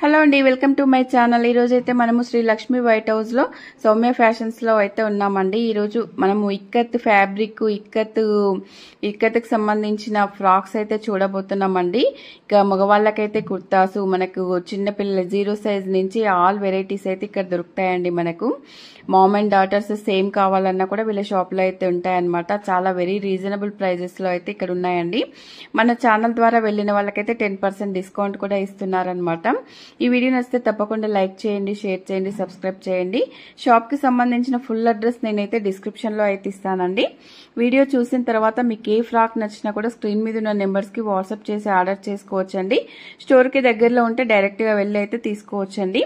Hello అండి, welcome to my channel. ఈరోజు అయితే మనము శ్రీ లక్ష్మి వైట్ హౌస్ లో సౌమ్య ఫ్యాషన్స్ లో అయితే ఉన్నామండి. ఈరోజు మనము ఇక్కత్ ఫ్యాబ్రిక్ ఇక్కత్కి సంబంధించిన ఫ్రాక్స్ అయితే చూడబోతున్నామండి. ఇక మగవాళ్ళకైతే కుర్తాసు, మనకు చిన్నపిల్లల 0 సైజ్ నుంచి ఆల్ వెరైటీస్ అయితే ఇక్కడ దొరుకుతాయండి. మనకు మామ్ అండ్ డాటర్స్ సేమ్ కావాలన్నా కూడా వీళ్ళ షాప్ లో అయితే ఉంటాయన్నమాట. చాలా వెరీ రీజనబుల్ ప్రైజెస్ లో అయితే ఇక్కడ ఉన్నాయండి. మన ఛానల్ ద్వారా వెళ్ళిన వాళ్ళకైతే 10% డిస్కౌంట్ కూడా ఇస్తున్నారనమాట. ఈ వీడియో నచ్చితే తప్పకుండా లైక్ చేయండి, షేర్ చేయండి, సబ్స్క్రైబ్ చేయండి. షాప్ కి సంబంధించిన ఫుల్ అడ్రస్ నేనైతే డిస్క్రిప్షన్ లో అయితే ఇస్తానండి. వీడియో చూసిన తర్వాత మీకు ఏ ఫ్రాక్ నచ్చినా కూడా స్క్రీన్ మీద ఉన్న నెంబర్స్ కి వాట్సాప్ చేసి ఆర్డర్ చేసుకోవచ్చండి. స్టోర్ కి దగ్గరలో ఉంటే డైరెక్ట్ గా వెళ్ళి అయితే తీసుకోవచ్చండి.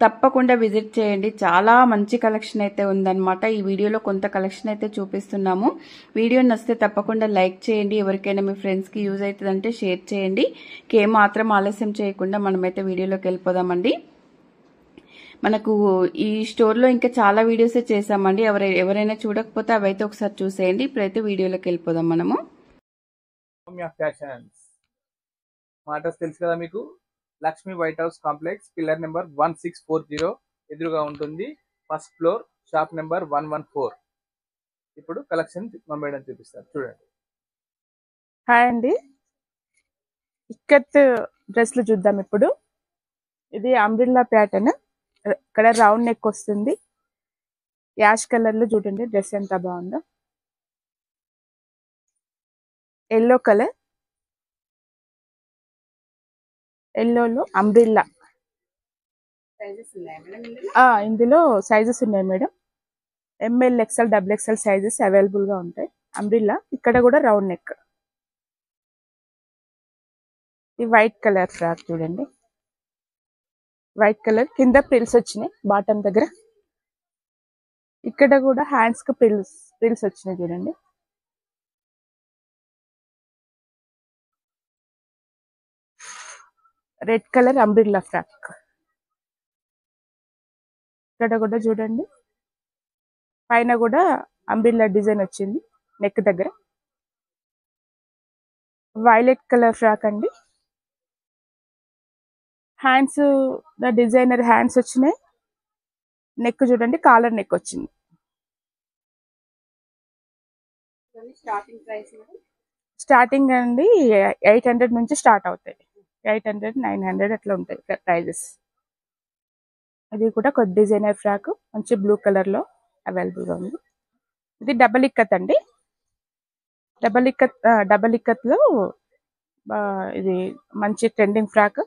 తప్పకుండా విజిట్ చేయండి. చాలా మంచి కలెక్షన్ అయితే ఉందన్నమాట. ఈ వీడియోలో కొంత కలెక్షన్ అయితే చూపిస్తున్నాము. వీడియో నచ్చితే తప్పకుండా లైక్ చేయండి. ఎవరికైనా మీ ఫ్రెండ్స్ కి యూజ్ అవుతుందంటే షేర్ చేయండి. మాత్రం ఆలస్యం చేయకుండా మనమైతే వీడియోలోకి వెళ్ళిపోదామండి. మనకు ఈ స్టోర్ లో ఇంకా చాలా వీడియోస్ చేసామండి. ఎవరైనా చూడకపోతే అవైతే ఒకసారి చూసేయండి. ఇప్పుడైతే వీడియోలోకి వెళ్ళిపోదాం మనము. సౌమ్య ఫ్యాషన్స్ అడ్రస్ తెలుసు కదా మీకు. Lakshmi white house complex, pillar number 1640 ఎదురుగా ఉంటుంది. First floor, shop number 114. ఇప్పుడు కలెక్షన్ మా మేడం చూపిస్తారు, చూడండి. హాయ్ అండి, ఇక్కత్ డ్రెస్లు చూద్దాం ఇప్పుడు. ఇది అంబ్రిల్లా ప్యాటర్న్, ఇక్కడ రౌండ్ నెక్ వస్తుంది. యాష్ కలర్ లో చూడండి డ్రెస్ ఎంత బాగుందో. ఎల్లో కలర్, ఎల్లోలో అంబ్రిల్లా. ఇందులో సైజెస్ ఉన్నాయి madam. M L, X L, XXL sizes available గా ఉంటాయి. అంబ్రిల్లా, ఇక్కడ కూడా రౌండ్ నెక్. ఈ వైట్ కలర్ ఫ్రాక్ చూడండి. వైట్ కలర్ కింద ప్రిల్స్ వచ్చినాయి బాటమ్ దగ్గర. ఇక్కడ కూడా హ్యాండ్స్ కి ప్రిల్స్ వచ్చినాయి చూడండి. Red colour umbrella frock. ఇక్కడ కూడా చూడండి, పైన కూడా అంబ్రిల్లా డిజైన్ వచ్చింది నెక్ దగ్గర. వైలెట్ కలర్ ఫ్రాక్ అండి. హ్యాండ్స్ డిజైనర్ హ్యాండ్స్ వచ్చినాయి. నెక్ చూడండి, కాలర్ నెక్ వచ్చింది. స్టార్టింగ్ అండి 800 నుంచి స్టార్ట్ అవుతాయి. 800, 900 అట్లా ఉంటాయి ప్రైజెస్. ఇది కూడా కొద్ది డిజైనర్ ఫ్రాక్, మంచి బ్లూ కలర్ లో అవైలబుల్ గా ఉంది. ఇది డబల్ ఇక్కత్ అండి. డబల్ ఇక్కత్ లో ఇది మంచి trending frock.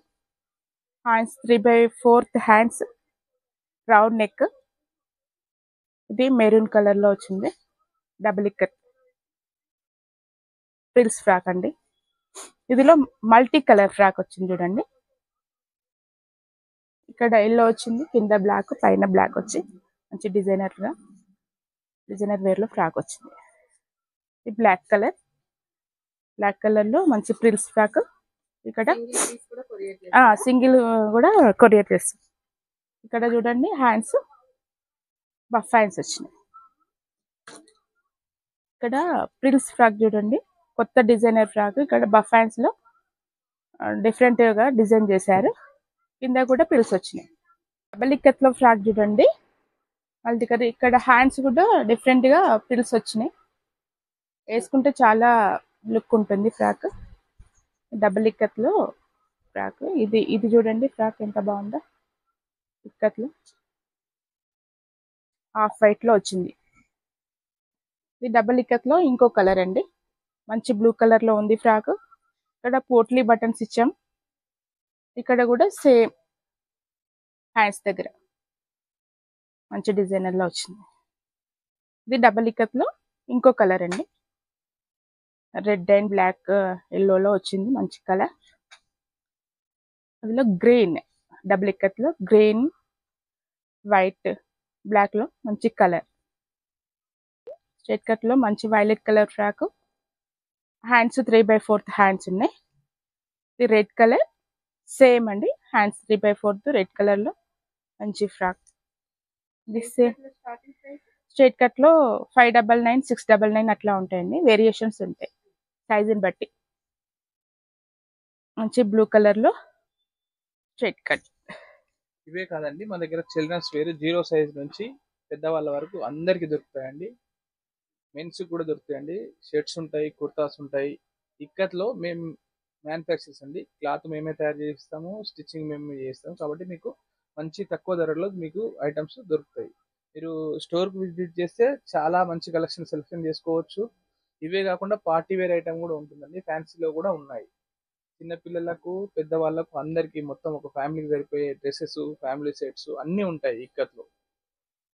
Hands 3/4 hands, round neck. ఇది మెరూన్ కలర్ లో వచ్చింది. డబుల్ ఇక్కత్ ఫ్రిల్స్ ఫ్రాక్ అండి. ఇదిలో మల్టీ కలర్ ఫ్రాక్ వచ్చింది చూడండి. ఇక్కడ ఎల్లో వచ్చింది, కింద బ్లాక్, పైన బ్లాక్ వచ్చి మంచి డిజైనర్ వేర్ లో ఫ్రాక్ వచ్చింది. ఇది బ్లాక్ కలర్ లో మంచి ప్రిల్స్ ఫ్రాక్. ఇక్కడ సింగిల్ కూడా కొరియర్ చేస్తుంది. ఇక్కడ చూడండి హ్యాండ్స్ బఫ్ హ్యాండ్స్ వచ్చినాయి. ఇక్కడ ప్రిల్స్ ఫ్రాక్ చూడండి, కొత్త డిజైనర్ ఫ్రాక్. ఇక్కడ బఫ్ హ్యాండ్స్ లో డిఫరెంట్ గా డిజైన్ చేశారు. కింద కూడా ప్రిల్స్ వచ్చినాయి. డబల్ ఇక్కత్ లో ఫ్రాక్ చూడండి, మళ్ళీ ఇక్కడ హ్యాండ్స్ కూడా డిఫరెంట్ గా ప్రిల్స్ వచ్చినాయి. వేసుకుంటే చాలా లుక్ ఉంటుంది ఫ్రాక్. డబల్ ఇక్కత్ లో ఫ్రాక్. ఇది చూడండి ఫ్రాక్ ఎంత బాగుందో. ఇక్కత్ లో హాఫ్ వైట్ లో వచ్చింది. ఇది డబల్ ఇక్కత్ లో ఇంకో కలర్ అండి, మంచి బ్లూ కలర్ లో ఉంది ఫ్రాక్. ఇక్కడ పోట్లీ బటన్స్ ఇచ్చాం. ఇక్కడ కూడా సేమ్ హ్యాండ్స్ దగ్గర మంచి డిజైనర్ లో వచ్చింది. ఇది డబల్ ఇక్కత్ లో ఇంకో కలర్ అండి, రెడ్ అండ్ బ్లాక్ ఎల్లోలో వచ్చింది మంచి కలర్. అందులో గ్రీన్, డబుల్ ఇక్కత్ లో గ్రీన్, వైట్, బ్లాక్ లో మంచి కలర్. స్ట్రైట్ కట్ లో మంచి violet colour frock. Hands 3/4 hands ఉన్నాయి. ఇది రెడ్ కలర్, సేమ్ అండి. హ్యాండ్స్ 3/4 రెడ్ కలర్ లో మంచి ఫ్రాక్. ఇది సేమ్ స్ట్రైట్ కట్ లో 599, 699 అట్లా ఉంటాయండి. వేరియేషన్స్ ఉంటాయి సైజుని బట్టి. మంచి బ్లూ కలర్ లో స్ట్రైట్ కట్. ఇవే కాదండి, మన దగ్గర చిల్డ్రన్స్ వేర్ 0 సైజ్ నుంచి పెద్దవాళ్ళ వరకు అందరికి దొరుకుతాయండి. మెన్స్ కూడా దొరుకుతాయండి. షర్ట్స్ ఉంటాయి, కుర్తాస్ ఉంటాయి. ఇక్కత్లో మేము మ్యానుఫ్యాక్చర్స్ అండి. క్లాత్ మేమే తయారు చేస్తాము, స్టిచ్చింగ్ మేమే చేస్తాము. కాబట్టి మీకు మంచి తక్కువ ధరలో మీకు ఐటమ్స్ దొరుకుతాయి. మీరు స్టోర్కి విజిట్ చేస్తే చాలా మంచి కలెక్షన్ సెలెక్షన్ చేసుకోవచ్చు. ఇవే కాకుండా పార్టీ వేర్ ఐటమ్ కూడా ఉంటుందండి. ఫ్యాన్సీలో కూడా ఉన్నాయి. చిన్నపిల్లలకు, పెద్దవాళ్ళకు అందరికీ మొత్తం ఒక ఫ్యామిలీకి సరిపోయే డ్రెస్సెస్, ఫ్యామిలీ సెట్స్ అన్నీ ఉంటాయి ఇక్కత్లో.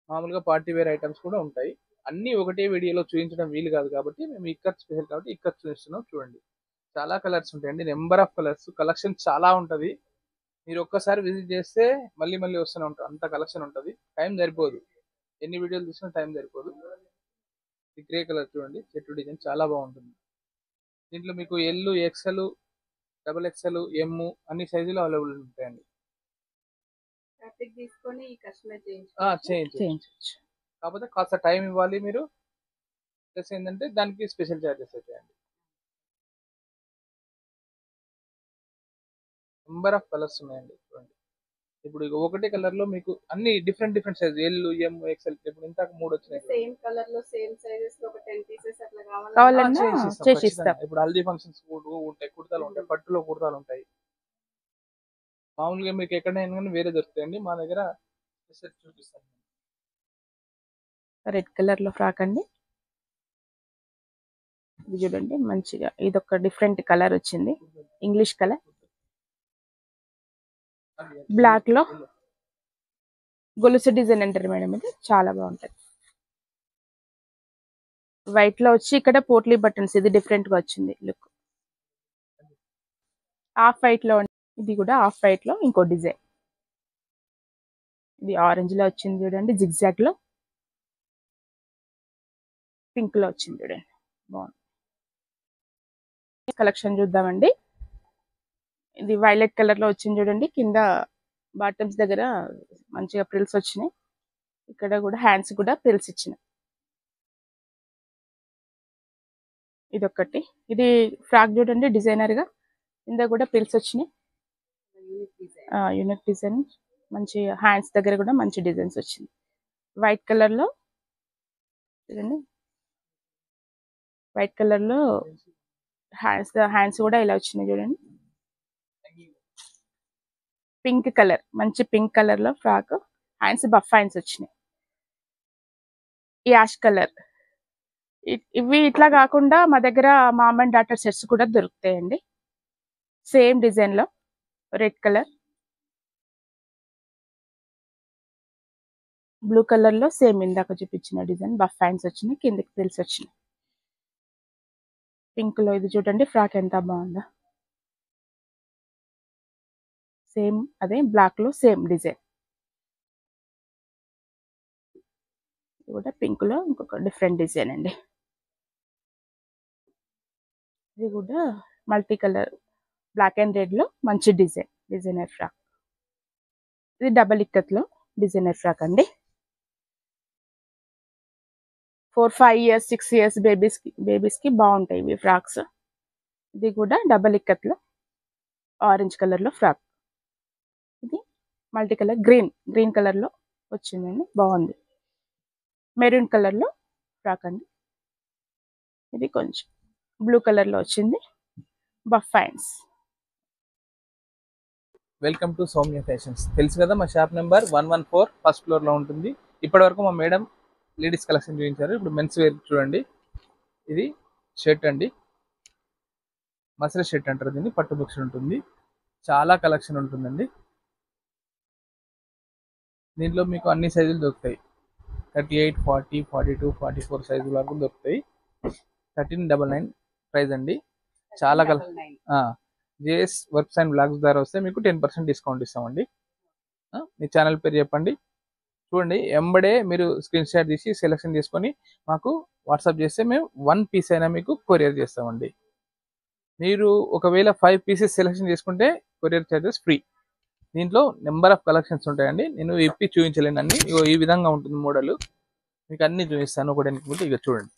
మామూలుగా పార్టీ వేర్ ఐటమ్స్ కూడా ఉంటాయి. అన్నీ ఒకటే వీడియోలో చూపించడం వీలు కాదు కాబట్టి మేము ఇక్కత్ స్పెషల్ కాబట్టి ఇక్కత్ చూపిస్తున్నాం. చూడండి, చాలా కలర్స్ ఉంటాయండి, నెంబర్ ఆఫ్ కలర్స్, కలెక్షన్ చాలా ఉంటుంది. మీరు ఒక్కసారి విజిట్ చేస్తే మళ్ళీ మళ్ళీ వస్తూనే ఉంటారు, అంత కలెక్షన్ ఉంటుంది. టైం సరిపోదు, ఎన్ని వీడియోలు చూసినా టైం సరిపోదు. ఈ గ్రే కలర్ చూడండి, చెట్టు డిజైన్ చాలా బాగుంటుంది. దీంట్లో మీకు ఎల్, ఎక్స్ఎల్, డబుల్ ఎక్స్ఎల్, ఎమ్ అన్ని సైజులు అవైలబుల్ ఉంటాయండి. తీసుకొని కస్టమైజ్ చేయించు. చేయించవచ్చు. కాకపోతే కాస్త టైం ఇవ్వాలి మీరు. ప్లస్ ఏంటంటే దానికి స్పెషల్ ఛార్జెస్ అవుతాయండి. నెంబర్ ఆఫ్ కలర్స్ ఉన్నాయండి. చూడండి, ఇప్పుడు ఒకటే కలర్ లో మీకు అన్ని డిఫరెంట్ డిఫరెంట్ సైజ్, ఎల్, ఎమ్, ఎక్స్ఎల్. ఇప్పుడు ఇంతకు 3 వచ్చినాయి. సేమ్ కలర్ లో సేమ్ సైజెస్ లో ఒక 10 పీసెస్ అట్లా కావాలన్నా చేసిస్తాం, చేసిస్తాం. ఖచ్చితంగా. ఇప్పుడు హల్దీ ఫంక్షన్స్ ఉంటాయి, కుర్తాలు ఉంటాయి, పట్టులో కుర్తాలు ఉంటాయి. మామూలుగా మీకు ఎక్కడైనా కానీ వేరే దొరుకుతాయండి, మా దగ్గర చూపిస్తాను. రెడ్ కలర్ లో ఫ్రాక్ అండి. ఇది చూడండి మంచిగా, ఇది ఒక డిఫరెంట్ కలర్ వచ్చింది, ఇంగ్లీష్ కలర్. బ్లాక్ లో గొలుసు డిజైన్ అంటారు మేడం, ఇది చాలా బాగుంటది. వైట్ లో వచ్చి ఇక్కడ పోట్లీ బటన్స్, ఇది డిఫరెంట్ గా వచ్చింది లుక్. హాఫ్ వైట్ లో, ఇది కూడా హాఫ్ వైట్ లో ఇంకో డిజైన్. ఇది ఆరెంజ్ లో వచ్చింది చూడండి, జిగ్జాగ్ లో. పింక్ లో వచ్చింది చూడండి, బాగుంది. కలెక్షన్ చూద్దామండి. ఇది వైలెట్ కలర్ లో వచ్చింది చూడండి, కింద బాటమ్స్ దగ్గర మంచిగా ప్రిల్స్ వచ్చినాయి. ఇక్కడ కూడా హ్యాండ్స్ కూడా ప్రిల్స్ ఇచ్చినాయి. ఇది ఒకటి, ఇది ఫ్రాక్ చూడండి డిజైనర్ గా, కింద కూడా ప్రిల్స్ వచ్చినాయి. యూనిక్ డిజైన్, మంచి హ్యాండ్స్ దగ్గర కూడా మంచి డిజైన్స్ వచ్చింది. వైట్ కలర్ లో చూడండి, వైట్ కలర్ లో హ్యాండ్స్ కూడా ఇలా వచ్చినాయి చూడండి. పింక్ కలర్, మంచి పింక్ కలర్ లో ఫ్రాక్, హ్యాండ్స్ బఫ్ హ్యాండ్స్ వచ్చినాయి. Ash colour. ఇవి ఇట్లా కాకుండా మా దగ్గర మామ్ అండ్ డాటర్ సెట్స్ కూడా దొరుకుతాయండి, సేమ్ డిజైన్ లో. రెడ్ కలర్, బ్లూ కలర్ లో సేమ్ ఇందాక చూపించిన డిజైన్, బఫ్ హ్యాండ్స్ వచ్చినాయి, కిందకి ప్రిల్స్ వచ్చినాయి. పింక్ లో ఇది చూడండి, ఫ్రాక్ ఎంత బాగుందో, సేమ్ అదే బ్లాక్ లో సేమ్ డిజైన్. ఇది కూడా పింక్ లో ఇంకొక డిఫరెంట్ డిజైన్ అండి. ఇది కూడా multi colour, black and red లో మంచి డిజైన్, డిజైనర్ ఫ్రాక్. ఇది డబల్ ఇక్కత్ లో డిజైనర్ ఫ్రాక్ అండి. 4, 5 ఇయర్స్ 6 ఇయర్స్ బేబీస్ కి బాగుంటాయి ఇవి ఫ్రాక్స్. ఇది కూడా డబల్ ఇక్కత్ లో ఆరెంజ్ కలర్ లో ఫ్రాక్. ఇది మల్టీ కలర్, గ్రీన్ కలర్ లో వచ్చిందండి, బాగుంది. మెరూన్ కలర్ లో ఫ్రాక్ అండి. ఇది కొంచెం బ్లూ కలర్ లో వచ్చింది, buff hands. Welcome to Soumya fashions. తెలుసు కదా, మా షాప్ నెంబర్ 114 ఫస్ట్ ఫ్లోర్ లో ఉంటుంది. ఇప్పటి వరకు మా మేడం లేడీస్ కలెక్షన్ చూపించారు. ఇప్పుడు మెన్స్ వేర్ చూడండి. ఇది షర్ట్ అండి, మసర షర్ట్ అంటారు దీన్ని, పట్టు బుక్స్ ఉంటుంది. చాలా కలెక్షన్ ఉంటుందండి. దీంట్లో మీకు అన్ని సైజులు దొరుకుతాయి. 38, 40, 42, 44 సైజుల వరకు దొరుకుతాయి. 1399 ప్రైస్ అండి. చాలా జేఎస్ వర్క్స్ అండ్ బ్లాగ్స్ ద్వారా వస్తే మీకు 10% డిస్కౌంట్ ఇస్తామండి. మీ ఛానల్ పేరు చెప్పండి. చూడండి, ఎంబడే మీరు స్క్రీన్ షాట్ తీసి సెలెక్షన్ చేసుకొని మాకు వాట్సాప్ చేస్తే మేము 1 పీస్ అయినా మీకు కొరియర్ చేస్తామండి. మీరు ఒకవేళ 5 పీసెస్ సెలెక్షన్ చేసుకుంటే కొరియర్ ఛార్జెస్ ఫ్రీ. దీంట్లో నెంబర్ ఆఫ్ కలెక్షన్స్ ఉంటాయండి. నేను ఇప్పి చూపించలేను అన్ని. ఈ విధంగా ఉంటుంది మోడల్, మీకు అన్ని చూపిస్తాను ఒకటి. ఇక చూడండి,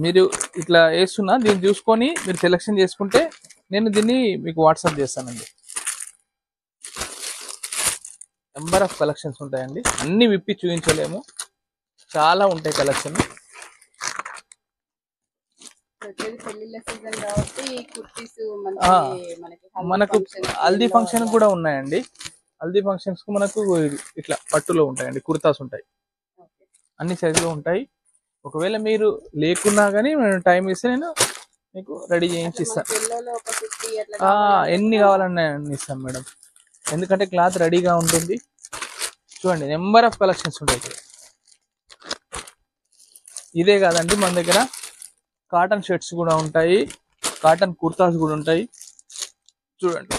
మీరు ఇట్లా వేస్తున్నా, దీన్ని చూసుకొని మీరు సెలెక్షన్ చేసుకుంటే నేను దీన్ని మీకు వాట్సాప్ చేస్తానండి. నెంబర్ ఆఫ్ కలెక్షన్స్ ఉంటాయండి. అన్ని విప్పి చూపించలేము, చాలా ఉంటాయి కలెక్షన్. పెళ్లిళ్ళ సీజన్ కాబట్టి కుర్తీస్ మనకు హల్దీ ఫంక్షన్ కూడా ఉన్నాయండి. హల్దీ ఫంక్షన్స్ కు మనకు ఇట్లా పట్టులో ఉంటాయండి, కుర్తాస్ ఉంటాయి, అన్ని సైజులో ఉంటాయి. ఒకవేళ మీరు లేకున్నా కానీ టైం ఇస్తే నేను మీకు రెడీ చేయించి ఇస్తాను. ఎన్ని కావాలన్నా అన్ని ఇస్తాను మేడం, ఎందుకంటే క్లాత్ రెడీగా ఉంటుంది. చూడండి నెంబర్ ఆఫ్ కలెక్షన్స్ ఉంటాయి. ఇదే కాదండి, మన దగ్గర కాటన్ షర్ట్స్ కూడా ఉంటాయి, కాటన్ కుర్తాస్ కూడా ఉంటాయి. చూడండి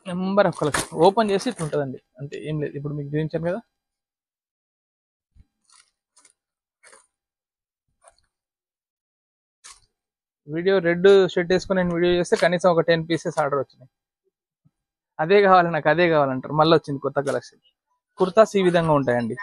నెంబర్ ఆఫ్ కలెక్షన్. ఓపెన్ చేసి ఇట్లా ఉంటుందండి, అంతే, ఏం లేదు. ఇప్పుడు మీకు చూపించాను కదా. వీడియో రెడ్ షర్ట్ వేసుకుని నేను వీడియో చేస్తే కనీసం ఒక 10 పీసెస్ ఆర్డర్ వచ్చినాయి. అదే కావాలి నాకు, అదే కావాలంటారు. మళ్ళీ వచ్చింది కొత్త కలెక్షన్. కుర్తాస్ ఈ విధంగా ఉంటాయండి.